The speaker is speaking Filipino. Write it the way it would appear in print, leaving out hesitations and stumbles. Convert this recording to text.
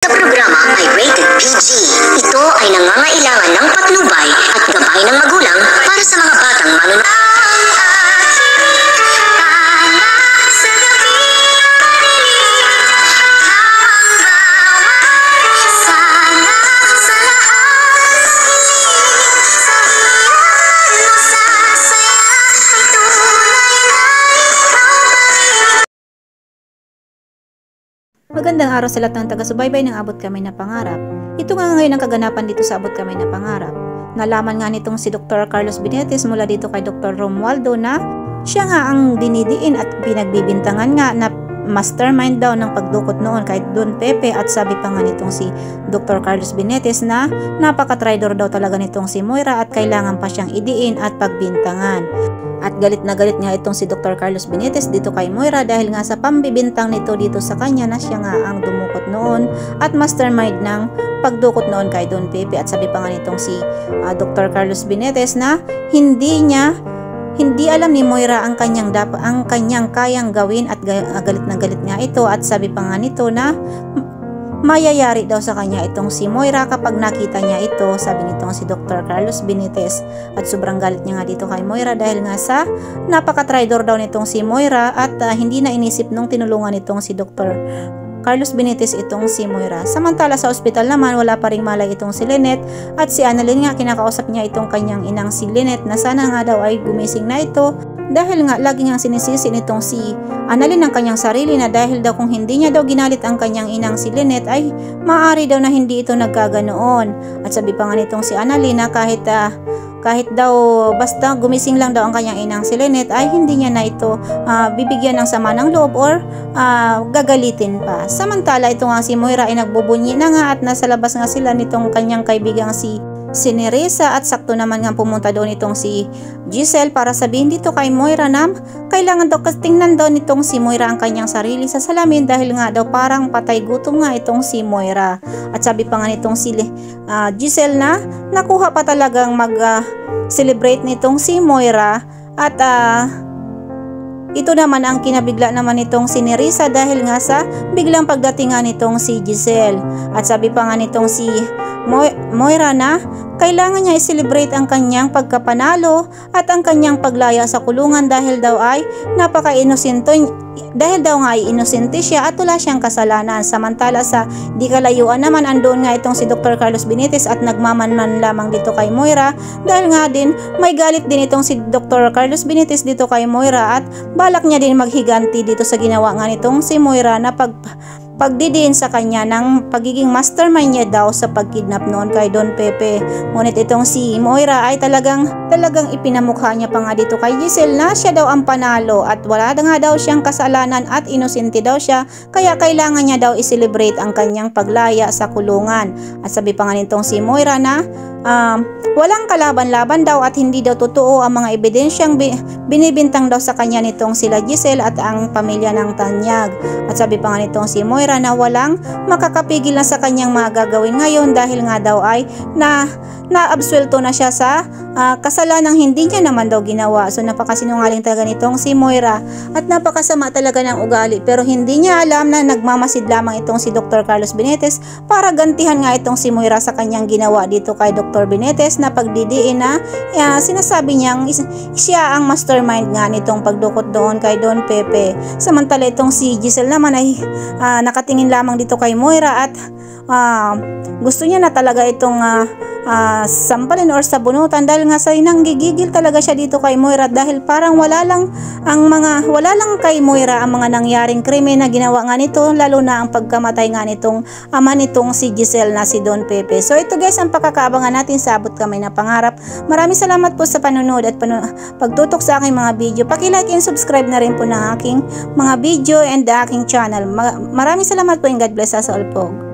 Sa programa ay rated PG. Ito ay nangangailangan ng patnubay at gabay ng magulang para sa mga batang manunood. Magandang araw sa lahat ng taga-subaybay ng Abot Kamay na Pangarap. Ito nga ngayon ang kaganapan dito sa Abot Kamay na Pangarap. Nalaman nga nitong si Dr. Carlos Benitez mula dito kay Dr. Romualdo na siya nga ang dinidiin at pinagbibintangan nga na mastermind daw ng pagdukot noon kay Don Pepe, at sabi pa nga nitong si Dr. Carlos Benitez na napaka-traidor daw talaga nitong si Moira at kailangan pa siyang idiin at pagbintangan. At galit na galit nga itong si Dr. Carlos Benitez dito kay Moira dahil nga sa pambibintang nito dito sa kanya na siya nga ang dumukot noon at mastermind ng pagdukot noon kay Don Pepe. At sabi pa nga nitong si Dr. Carlos Benitez na hindi alam ni Moira ang kanyang kayang gawin at galit na galit nga ito. At sabi pa nga nito na mayayari daw sa kanya itong si Moira kapag nakita niya ito, sabi nitong si Dr. Carlos Benitez. At sobrang galit niya nga dito kay Moira dahil nga sa napaka-traidor daw nitong si Moira at hindi na inisip nung tinulungan nitong si Dr. Carlos Benitez itong si Moira. Samantala sa ospital naman wala pa ring malay itong si Lynette at si Annalyn nga kinakausap niya itong kanyang inang si Lynette na sana nga daw ay gumising na ito dahil nga lagi niyang sinisisi nitong si Annalyn ang kanyang sarili na dahil daw kung hindi niya daw ginalit ang kanyang inang si Lynette ay maaari daw na hindi ito nagkaganoon. At sabi pa nga nitong si Annalyn na kahit daw basta gumising lang daw ang kanyang inang si Lynette ay hindi niya na ito bibigyan ng sama ng loob or gagalitin pa. Samantala ito nga si Moira ay nagbubunyi na nga at nasa labas nga sila nitong kanyang kaibigang si Nerissa at sakto naman nga pumunta doon itong si Giselle para sabihin dito kay Moira na kailangan daw tingnan daw nitong si Moira ang kanyang sarili sa salamin dahil nga daw parang patay gutom nga itong si Moira. At sabi pa nga nitong si Giselle na nakuha pa talagang mag-celebrate nitong si Moira at ito naman ang kinabigla naman nitong si Nerissa dahil nga sa biglang pagdating nga nitong si Giselle. At sabi pa nga nitong si Moira na kailangan niya i-celebrate ang kanyang pagkapanalo at ang kanyang paglaya sa kulungan dahil daw ay dahil daw nga ay inosente siya at wala siyang kasalanan. Samantala sa di kalayuan naman andoon nga itong si Dr. Carlos Benitez at nagmamanman lamang dito kay Moira dahil nga din may galit din itong si Dr. Carlos Benitez dito kay Moira at balak niya din maghiganti dito sa ginawa nga nitong si Moira na pagdidiin sa kanya ng pagiging mastermind niya daw sa pagkidnap noon kay Don Pepe. Ngunit itong si Moira ay talagang ipinamukha niya pa nga dito kay Giselle na siya daw ang panalo at wala nga daw siyang kasalanan at inosente daw siya kaya kailangan niya daw i-celebrate ang kanyang paglaya sa kulungan. At sabi pa nga nitong si Moira na walang kalaban-laban daw at hindi daw totoo ang mga ebidensyang binibintang daw sa kanya nitong sila Giselle at ang pamilya ng Tanyag. At sabi pa nga nitong si Moira na walang makakapigil na sa kanyang mga gagawin ngayon dahil nga daw ay naabsuelto na siya sa kasalanang hindi niya naman daw ginawa. So napakasinungaling talaga nitong si Moira at napakasama talaga ng ugali pero hindi niya alam na nagmamasid lamang itong si Dr. Carlos Benitez para gantihan nga itong si Moira sa kanyang ginawa dito kay Dr. Benitez na pagdidiin na sinasabi niyang siya ang mastermind nga nitong pagdukot doon kay Don Pepe. Samantala itong si Giselle naman ay nakatingin lamang dito kay Moira at gusto niya na talaga itong sampalin or sabunutan dahil nga sa nanggigigil talaga siya dito kay Moira dahil parang wala lang kay Moira ang mga nangyaring krimen na ginawa nga nito, lalo na ang pagkamatay nga nitong ama nitong si Giselle na si Don Pepe. So ito guys ang pakakaabangan natin sa Abot Kamay na Pangarap. Maraming salamat po sa panonood at pagtutok sa aking mga video. Paki-like and subscribe na rin po ng aking mga video and aking channel. Maraming salamat po and God bless us all po.